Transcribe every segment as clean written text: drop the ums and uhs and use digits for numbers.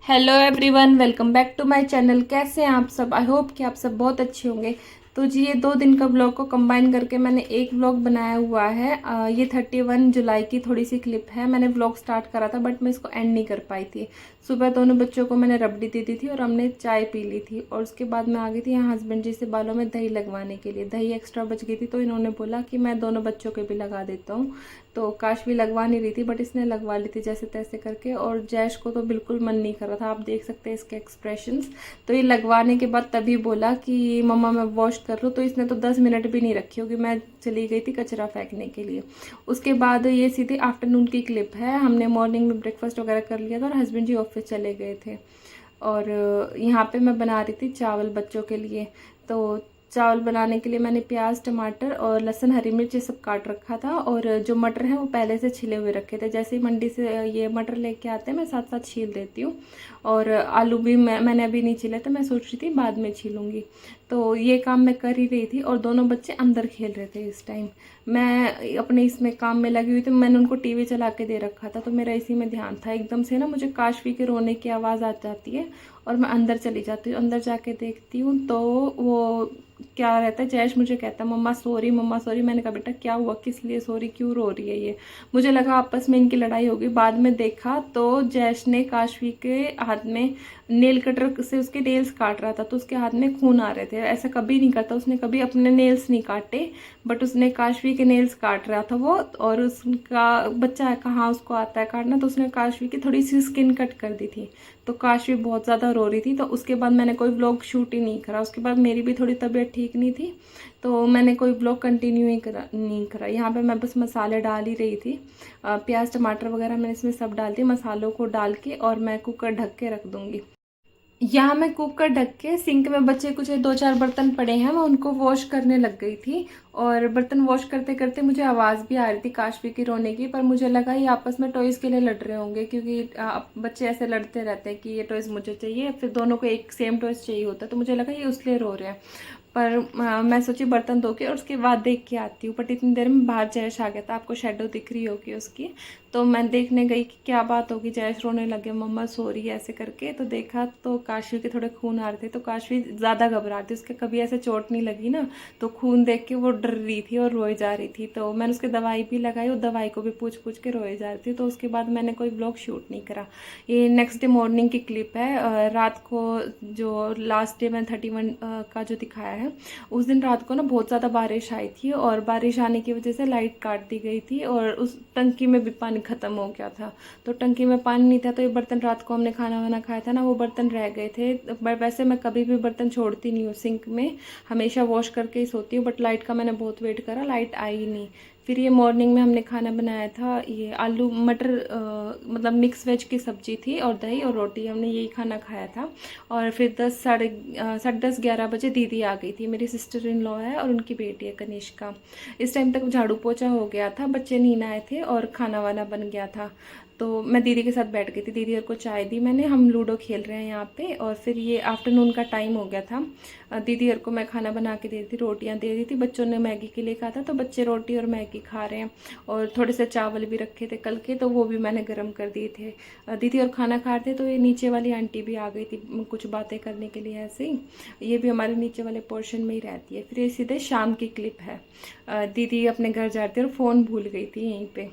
Hello everyone, welcome back to my channel. कैसे हैं आप सब? आई होप कि आप सब बहुत अच्छे होंगे। तो जी, ये 2 दिन का ब्लॉग को कंबाइन करके मैंने एक ब्लॉग बनाया हुआ है। ये 31 जुलाई की थोड़ी सी क्लिप है। मैंने ब्लॉग स्टार्ट करा था बट मैं इसको एंड नहीं कर पाई थी। सुबह दोनों बच्चों को मैंने रबड़ी दे दी थी और हमने चाय पी ली थी, और उसके बाद मैं आ गई थी यहाँ हस्बैंड जी से बालों में दही लगवाने के लिए। दही एक्स्ट्रा बच गई थी तो इन्होंने बोला कि मैं दोनों बच्चों के भी लगा देता हूँ। तो काश भी लगवा नहीं रही थी बट इसने लगवा ली थी जैसे तैसे करके, और जैश को तो बिल्कुल मन नहीं कर रहा था। आप देख सकते हैं इसके एक्सप्रेशंस। तो ये लगवाने के बाद तभी बोला कि मम्मा मैं वॉश कर लूँ, तो इसने तो 10 मिनट भी नहीं रखी होगी। मैं चली गई थी कचरा फेंकने के लिए। उसके बाद ये सीधी आफ्टरनून की क्लिप है। हमने मॉर्निंग में ब्रेकफास्ट वगैरह कर लिया था और हस्बैंड जी ऑफिस चले गए थे। और यहाँ पे मैं बना रही थी चावल बच्चों के लिए। तो चावल बनाने के लिए मैंने प्याज, टमाटर और लहसुन, हरी मिर्च ये सब काट रखा था, और जो मटर हैं वो पहले से छिले हुए रखे थे। जैसे ही मंडी से ये मटर लेके आते हैं मैं साथ साथ छील देती हूँ। और आलू भी मैंने अभी नहीं छीले थे, मैं सोच रही थी बाद में छीलूँगी। तो ये काम मैं कर ही रही थी और दोनों बच्चे अंदर खेल रहे थे इस टाइम। मैं अपने इसमें काम में लगी हुई थी। मैंने उनको टीवी चला के दे रखा था तो मेरा इसी में ध्यान था। एकदम से ना मुझे काशवी के रोने की आवाज़ आ जाती है और मैं अंदर चली जाती हूँ। अंदर जाके देखती हूँ तो वो क्या रहता है, जयेश मुझे कहता है मम्मा सॉरी, मम्मा सॉरी। मैंने कहा बेटा क्या हुआ, किस लिए सॉरी, क्यों रो रही है ये? मुझे लगा आपस में इनकी लड़ाई होगी। बाद में देखा तो जयेश ने काशवी के हाथ में नेल कटर से उसके नेल्स काट रहा था, तो उसके हाथ में खून आ रहे थे। ऐसा कभी नहीं करता, उसने कभी अपने नेल्स नहीं काटे, बट उसने काशवी के नेल्स काट रहा था वो। और उसका बच्चा है, कहाँ उसको आता है काटना, तो उसने काशवी की थोड़ी सी स्किन कट कर दी थी। तो काशवी बहुत ज़्यादा रो रही थी। तो उसके बाद मैंने कोई व्लॉग शूट ही नहीं करा। उसके बाद मेरी भी थोड़ी तबीयत ठीक नहीं थी तो मैंने कोई व्लॉग कंटिन्यू ही नहीं करा। यहाँ पे मैं बस मसाले डाल ही रही थी। प्याज, टमाटर वगैरह मैंने इसमें सब डाल दिए। मसालों को डाल के और मैं कुकर ढक के रख दूँगी। यहाँ मैं कुकर ढक के सिंक में बचे कुछ 2-4 बर्तन पड़े हैं, मैं उनको वॉश करने लग गई थी। और बर्तन वॉश करते करते मुझे आवाज़ भी आ रही थी काशवी की रोने की, पर मुझे लगा ये आपस में टॉयज़ के लिए लड़ रहे होंगे, क्योंकि बच्चे ऐसे लड़ते रहते हैं कि ये टॉयज़ मुझे चाहिए, फिर दोनों को एक सेम टॉयज़ चाहिए होता है। तो मुझे लगा ये उसलिए रो रहे हैं। पर मैं सोची बर्तन धो के और उसके बाद देख के आती हूँ। बट इतनी देर में बाहर जयेश आ गया था, आपको शेडो दिख रही होगी उसकी। तो मैं देखने गई कि क्या बात होगी, जयेश रोने लगे मम्मा सॉरी ऐसे करके। तो देखा तो काशवी के थोड़े खून आ रहे थे। तो काशवी ज़्यादा घबरा रही थी, उसके कभी ऐसे चोट नहीं लगी ना, तो खून देख के वो डर रही थी और रोई जा रही थी। तो मैंने उसके दवाई भी लगाई और दवाई को भी पूछ पूछ के रोई जा रही थी। तो उसके बाद मैंने कोई ब्लॉग शूट नहीं करा। ये नेक्स्ट डे मॉर्निंग की क्लिप है। रात को जो लास्ट डे मैंने 31 का जो दिखाया है, उस दिन रात को ना बहुत ज़्यादा बारिश आई थी, और बारिश आने की वजह से लाइट काट दी गई थी और उस टंकी में भी पानी ख़त्म हो गया था। तो टंकी में पानी नहीं था, तो ये बर्तन रात को हमने खाना वाना खाया था ना, वो बर्तन रह गए थे। बट वैसे मैं कभी भी बर्तन छोड़ती नहीं हूँ सिंक में, हमेशा वॉश करके ही सोती हूँ। बट लाइट का मैंने बहुत वेट करा, लाइट आई ही नहीं। फिर ये मॉर्निंग में हमने खाना बनाया था, ये आलू मटर मतलब मिक्स वेज की सब्जी थी, और दही और रोटी, हमने यही खाना खाया था। और फिर 10, साढ़े 10, 11 बजे दीदी आ गई थी। मेरी सिस्टर इन लॉ है और उनकी बेटी है कनिष्का। इस टाइम तक झाड़ू पोछा हो गया था, बच्चे नींद आए थे और खाना वाना बन गया था। तो मैं दीदी के साथ बैठ गई थी, दीदी और को चाय दी मैंने। हम लूडो खेल रहे हैं यहाँ पे। और फिर ये आफ्टरनून का टाइम हो गया था। दीदी और को मैं खाना बना के दे रही थी, रोटियाँ दे रही थी। बच्चों ने मैगी के लिए कहा था तो बच्चे रोटी और मैगी खा रहे हैं। और थोड़े से चावल भी रखे थे कल के, तो वो भी मैंने गर्म कर दिए थे। दीदी और खाना खा रहे थे तो ये नीचे वाली आंटी भी आ गई थी कुछ बातें करने के लिए ऐसे ही। ये भी हमारे नीचे वाले पोर्शन में ही रहती है। फिर ये सीधे शाम की क्लिप है। दीदी अपने घर जा रही थी और फ़ोन भूल गई थी यहीं पे।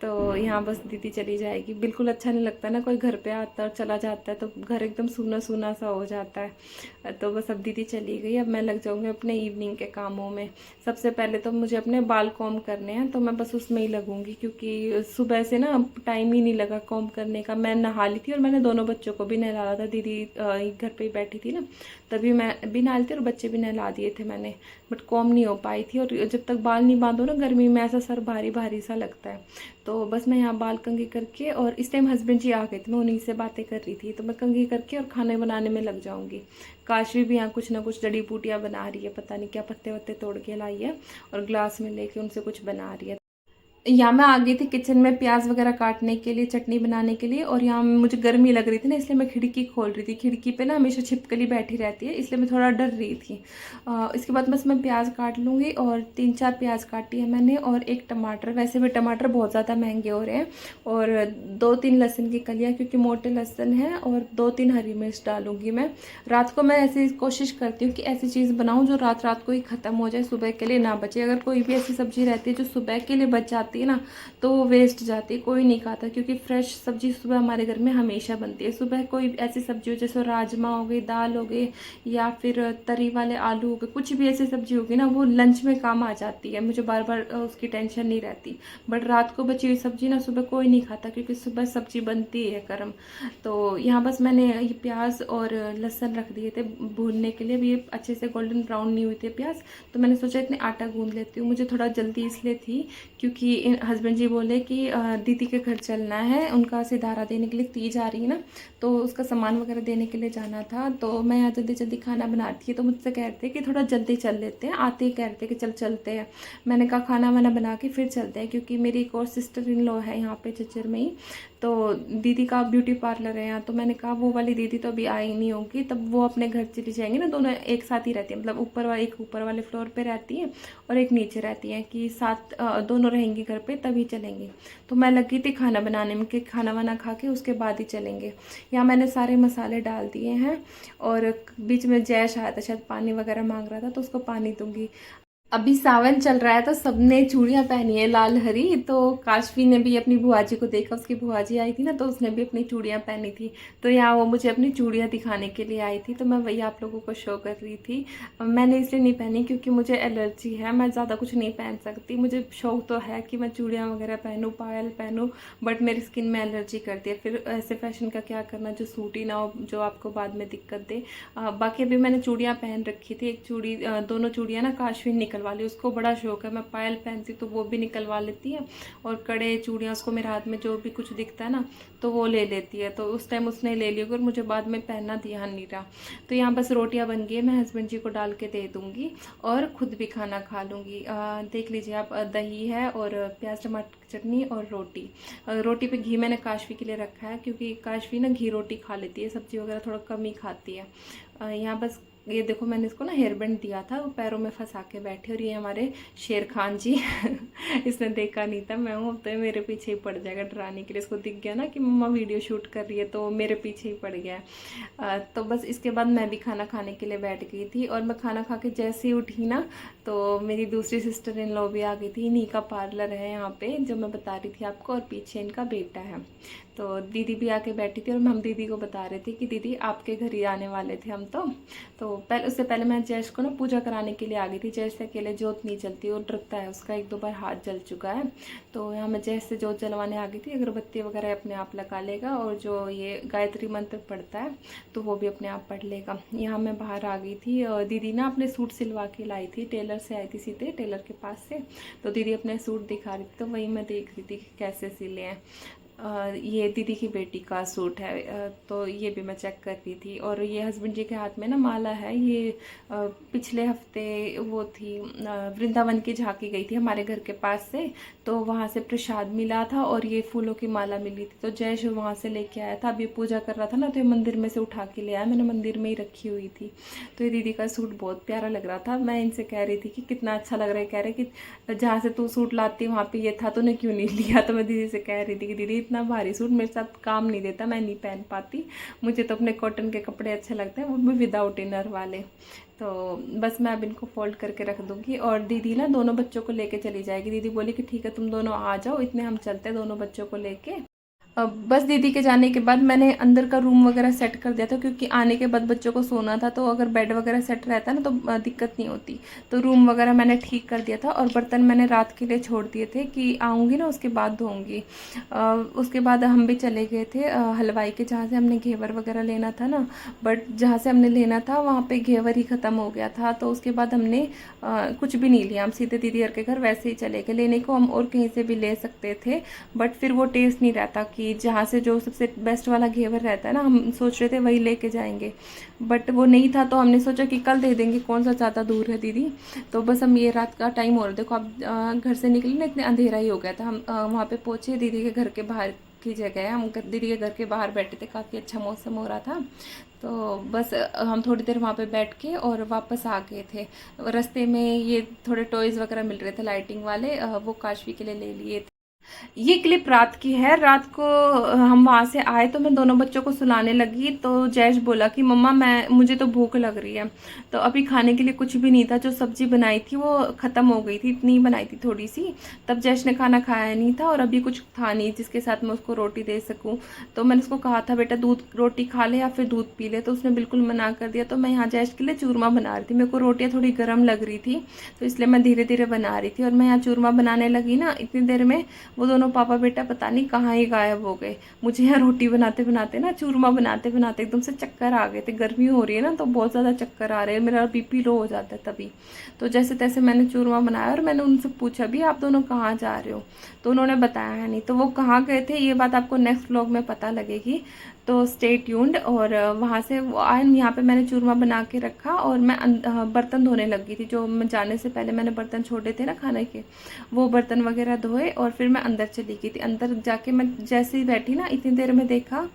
तो यहाँ बस दीदी चली जाएगी। बिल्कुल अच्छा नहीं लगता ना, कोई घर पे आता है और चला जाता है तो घर एकदम सूना सूना सा हो जाता है। तो बस अब दीदी चली गई, अब मैं लग जाऊँगी अपने इवनिंग के कामों में। सबसे पहले तो मुझे अपने बाल कॉम्ब करने हैं, तो मैं बस उसमें ही लगूंगी, क्योंकि सुबह से ना टाइम ही नहीं लगा कॉम्ब करने का। मैं नहा ली थी और मैंने दोनों बच्चों को भी नहला था। दीदी घर पे ही बैठी थी ना, तभी मैं भी नहा ली थी और बच्चे भी नहला दिए थे मैंने। बट कॉम्ब नहीं हो पाई थी, और जब तक बाल नहीं बांधो ना गर्मी में ऐसा सर भारी भारी सा लगता है। तो बस मैं यहाँ बाल कंघी करके, और इस टाइम हस्बैंड जी आ गए थे, मैं उन्हीं से बातें कर रही थी। तो मैं कंघी करके और खाने बनाने में लग जाऊंगी। काशवी भी यहाँ कुछ ना कुछ जड़ी बूटियाँ बना रही है, पता नहीं क्या पत्ते वत्ते तोड़ के लाई है और ग्लास में लेके उनसे कुछ बना रही है। यहाँ मैं आ गई थी किचन में प्याज वगैरह काटने के लिए, चटनी बनाने के लिए। और यहाँ मुझे गर्मी लग रही थी ना, इसलिए मैं खिड़की खोल रही थी। खिड़की पे ना हमेशा छिपकली बैठी रहती है, इसलिए मैं थोड़ा डर रही थी। इसके बाद बस मैं प्याज काट लूँगी, और 3-4 प्याज काटी है मैंने, और एक टमाटर। वैसे भी टमाटर बहुत ज़्यादा महंगे हो रहे हैं। और 2-3 लहसुन की कलियाँ, क्योंकि मोटे लहसुन हैं। और 2-3 हरी मिर्च डालूँगी मैं। रात को मैं ऐसी कोशिश करती हूँ कि ऐसी चीज़ बनाऊँ जो रात रात को ही ख़त्म हो जाए, सुबह के लिए ना बचे। अगर कोई भी ऐसी सब्ज़ी रहती है जो सुबह के लिए बच जाती है ना, तो वो वेस्ट जाती है, कोई नहीं खाता। क्योंकि फ्रेश सब्जी सुबह हमारे घर में हमेशा बनती है। सुबह कोई ऐसी सब्जी हो, जैसे राजमा हो गई, दाल हो गई, या फिर तरी वाले आलू हो गए, कुछ भी ऐसी सब्जी होगी ना, वो लंच में काम आ जाती है। मुझे बार बार उसकी टेंशन नहीं रहती। बट रात को बची हुई सब्जी ना सुबह कोई नहीं खाता, क्योंकि सुबह सब्जी बनती है गर्म। तो यहाँ बस मैंने ये प्याज और लहसुन रख दिए थे भूनने के लिए। अभी ये अच्छे से गोल्डन ब्राउन नहीं हुए थे प्याज, तो मैंने सोचा इतने आटा गूंद लेती हूँ। मुझे थोड़ा जल्दी इसलिए थी, क्योंकि हस्बैंड जी बोले कि दीदी के घर चलना है, उनका सिधारा देने के लिए तीज आ रही है ना, तो उसका सामान वगैरह देने के लिए जाना था। तो मैं यहाँ जल्दी जल्दी खाना बनाती है, तो मुझसे कह रहे थे कि थोड़ा जल्दी चल लेते हैं। आते ही कह रहे थे कि चल चलते हैं। मैंने कहा खाना वाना बना के फिर चलते हैं, क्योंकि मेरी एक और सिस्टर इन लॉ है यहाँ पे चच्चर में ही। तो दीदी का ब्यूटी पार्लर है यहाँ, तो मैंने कहा वो वाली दीदी तो अभी आई नहीं होगी, तब वो अपने घर चली जाएंगी ना। दोनों एक साथ ही रहती है, मतलब एक ऊपर वाले फ्लोर पे रहती है और एक नीचे रहती है, कि साथ दोनों रहेंगी घर पे, तभी चलेंगे। तो मैं लगी थी खाना बनाने में कि खाना वाना खा के उसके बाद ही चलेंगे। यहाँ मैंने सारे मसाले डाल दिए हैं। और बीच में जयश आया था, शायद पानी वगैरह मांग रहा था, तो उसको पानी दूंगी। अभी सावन चल रहा है, तो सबने चूड़ियां पहनी है लाल हरी। तो काशवी ने भी अपनी बुआ जी को देखा, उसकी बुआ जी आई थी ना, तो उसने भी अपनी चूड़ियां पहनी थी। तो यहाँ वो मुझे अपनी चूड़ियां दिखाने के लिए आई थी, तो मैं वही आप लोगों को शो कर रही थी। मैंने इसलिए नहीं पहनी क्योंकि मुझे एलर्जी है, मैं ज़्यादा कुछ नहीं पहन सकती। मुझे शौक तो है कि मैं चूड़ियाँ वगैरह पहनूँ, पायल पहनूँ, बट मेरी स्किन में एलर्जी करती है। फिर ऐसे फैशन का क्या करना जो सूट ही ना हो, जो आपको बाद में दिक्कत दे। बाकी अभी मैंने चूड़ियाँ पहन रखी थी। एक चूड़ी, दोनों चूड़ियाँ ना काशवी निकलवा ली, उसको बड़ा शौक है। मैं पायल पहनती तो वो भी निकलवा लेती है, और कड़े चूड़ियाँ उसको मेरे हाथ में जो भी कुछ दिखता है ना, तो वो ले लेती है। तो उस टाइम उसने ले लिया और मुझे बाद में पहनना ध्यान नहीं रहा। तो यहाँ बस रोटियाँ बन गई है, मैं हस्बैंड जी को डाल के दे दूँगी और खुद भी खाना खा लूँगी। देख लीजिए आप, दही है और प्याज टमाटर की चटनी और रोटी। रोटी पे घी मैंने काशवी के लिए रखा है, क्योंकि काशवी ना घी रोटी खा लेती है, सब्जी वगैरह थोड़ा कम ही खाती है। यहाँ बस ये देखो, मैंने इसको ना हेयर बैंड दिया था, वो पैरों में फंसा के बैठे। और ये हमारे शेर खान जी इसने देखा नहीं था मैं हूँ, तो मेरे पीछे ही पड़ जाएगा डराने के लिए। इसको दिख गया ना कि मम्मा वीडियो शूट कर रही है, तो मेरे पीछे ही पड़ गया। तो बस इसके बाद मैं भी खाना खाने के लिए बैठ गई थी। और मैं खाना खा के जैसे ही उठी ना, तो मेरी दूसरी सिस्टर इन लॉ भी आ गई थी। इन्हीं का पार्लर है यहाँ पे, जो मैं बता रही थी आपको, और पीछे इनका बेटा है। तो दीदी भी आके बैठी थी, और हम दीदी को बता रहे थे कि दीदी आपके घर ही आने वाले थे हम। तो उससे पहले मैं जयेश को ना पूजा कराने के लिए आ गई थी। जयेश से अकेले जोत नहीं जलती, वो डरता है, उसका 1-2 बार हाथ जल चुका है। तो यहाँ मैं जयेश से जोत जलवाने आ गई थी। अगरबत्ती वगैरह अपने आप लगा लेगा, और जो ये गायत्री मंत्र पढ़ता है तो वो भी अपने आप पढ़ लेगा। यहाँ मैं बाहर आ गई थी, और दीदी ना अपने सूट सिलवा के लाई थी, टेलर से आई थी सीधे, टेलर के पास से। तो दीदी अपने सूट दिखा रही थी, तो वही मैं देख रही थी कि कैसे सिले हैं। ये दीदी की बेटी का सूट है, तो ये भी मैं चेक कर रही थी। और ये हस्बैंड जी के हाथ में ना माला है। ये पिछले हफ्ते वो थी, वृंदावन की झांकी गई थी हमारे घर के पास से, तो वहाँ से प्रसाद मिला था और ये फूलों की माला मिली थी। तो जयश वहाँ से लेके आया था। अभी पूजा कर रहा था ना, तो ये मंदिर में से उठा के ले आया, मैंने मंदिर में ही रखी हुई थी। तो ये दीदी का सूट बहुत प्यारा लग रहा था। मैं इनसे कह रही थी कि कितना अच्छा लग रहा है। कह रहे कि जहाँ से तू सूट लाती वहाँ पे ये था, तूने क्यों नहीं लिया। तो मैं दीदी से कह रही थी कि दीदी इतना भारी सूट मेरे साथ काम नहीं देता, मैं नहीं पहन पाती। मुझे तो अपने कॉटन के कपड़े अच्छे लगते हैं, वो भी विदाउट इनर वाले। तो बस मैं अब इनको फोल्ड करके रख दूँगी। और दीदी ना दोनों बच्चों को लेके चली जाएगी। दीदी बोली कि ठीक है तुम दोनों आ जाओ, इतने हम चलते हैं दोनों बच्चों को लेके। बस दीदी के जाने के बाद मैंने अंदर का रूम वगैरह सेट कर दिया था, क्योंकि आने के बाद बच्चों को सोना था, तो अगर बेड वगैरह सेट रहता ना तो दिक्कत नहीं होती। तो रूम वगैरह मैंने ठीक कर दिया था, और बर्तन मैंने रात के लिए छोड़ दिए थे कि आऊँगी ना उसके बाद धोऊँगी। उसके बाद हम भी चले गए थे हलवाई के, जहाँ से हमने घेवर वगैरह लेना था ना, बट जहाँ से हमने लेना था वहाँ पर घेवर ही ख़त्म हो गया था। तो उसके बाद हमने कुछ भी नहीं लिया, हम सीधे दीदी के घर वैसे ही चले गए। लेने को हम और कहीं से भी ले सकते थे, बट फिर वो टेस्ट नहीं रहता कि कि जहाँ से जो सबसे बेस्ट वाला घेवर रहता है ना, हम सोच रहे थे वही लेके जाएंगे, बट वो नहीं था, तो हमने सोचा कि कल दे देंगे, कौन सा ज़्यादा दूर है दीदी। तो बस हम ये रात का टाइम हो रहा, देखो अब घर से निकले ना, इतने अंधेरा ही हो गया था। हम वहाँ पे पहुँचे, दीदी के घर के बाहर की जगह है, हम दीदी के घर के बाहर बैठे थे, काफ़ी अच्छा मौसम हो रहा था। तो बस हम थोड़ी देर वहाँ पे बैठ के और वापस आ गए थे। रास्ते में ये थोड़े टॉयज़ वगैरह मिल रहे थे लाइटिंग वाले, वो काशवी के लिए ले लिए थे। ये क्लिप रात की है। रात को हम वहाँ से आए तो मैं दोनों बच्चों को सुलाने लगी, तो जैश बोला कि मम्मा मुझे तो भूख लग रही है। तो अभी खाने के लिए कुछ भी नहीं था, जो सब्जी बनाई थी वो ख़त्म हो गई थी, इतनी बनाई थी थोड़ी सी। तब जैश ने खाना खाया नहीं था और अभी कुछ था नहीं जिसके साथ मैं उसको रोटी दे सकूँ। तो मैंने उसको कहा था बेटा दूध रोटी खा ले या फिर दूध पी ले, तो उसने बिल्कुल मना कर दिया। तो मैं यहाँ जैश के लिए चूरमा बना रही थी, मेरे को रोटियाँ थोड़ी गर्म लग रही थी, तो इसलिए मैं धीरे धीरे बना रही थी। और मैं यहाँ चूरमा बनाने लगी ना, इतनी देर में वो दोनों पापा बेटा पता नहीं कहाँ ही गायब हो गए। मुझे यहाँ रोटी बनाते बनाते ना, चूरमा बनाते बनाते एकदम से चक्कर आ गए थे। गर्मी हो रही है ना, तो बहुत ज़्यादा चक्कर आ रहे हैं, मेरा बीपी लो हो जाता है तभी। तो जैसे तैसे मैंने चूरमा बनाया और मैंने उनसे पूछा भी आप दोनों कहाँ जा रहे हो, तो उन्होंने बताया है नहीं। तो वो कहाँ गए थे ये बात आपको नेक्स्ट व्लॉग में पता लगेगी, तो स्टे ट्यून्ड। और वहाँ से वो आए, यहाँ पे मैंने चूरमा बना के रखा और मैं बर्तन धोने लगी थी। जो मैं जाने से पहले मैंने बर्तन छोड़े थे ना खाने के, वो बर्तन वगैरह धोए और फिर मैं अंदर चली गई थी। अंदर जाके मैं जैसे ही बैठी ना, इतनी देर में देखा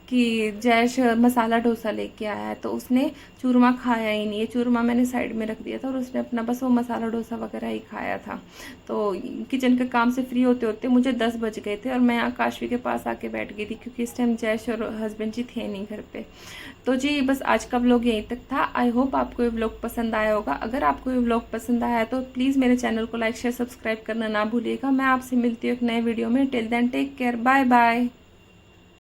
कि जैश मसाला डोसा लेके आया है, तो उसने चूरमा खाया ही नहीं है। चूरमा मैंने साइड में रख दिया था और उसने अपना बस वो मसाला डोसा वगैरह ही खाया था। तो किचन के काम से फ्री होते होते मुझे 10 बज गए थे और मैं यहाँ काशवी के पास आके बैठ गई थी, क्योंकि इस टाइम जैश और हस्बैंड जी थे नहीं घर पे। तो जी बस आज का व्लॉग यहीं तक था। आई होप आपको ये व्लॉग पसंद आया होगा। अगर आपको ये व्लॉग पसंद आया है तो प्लीज़ मेरे चैनल को लाइक शेयर सब्सक्राइब करना ना भूलिएगा। मैं आपसे मिलती हूँ एक नए वीडियो में। Till then take care, bye bye.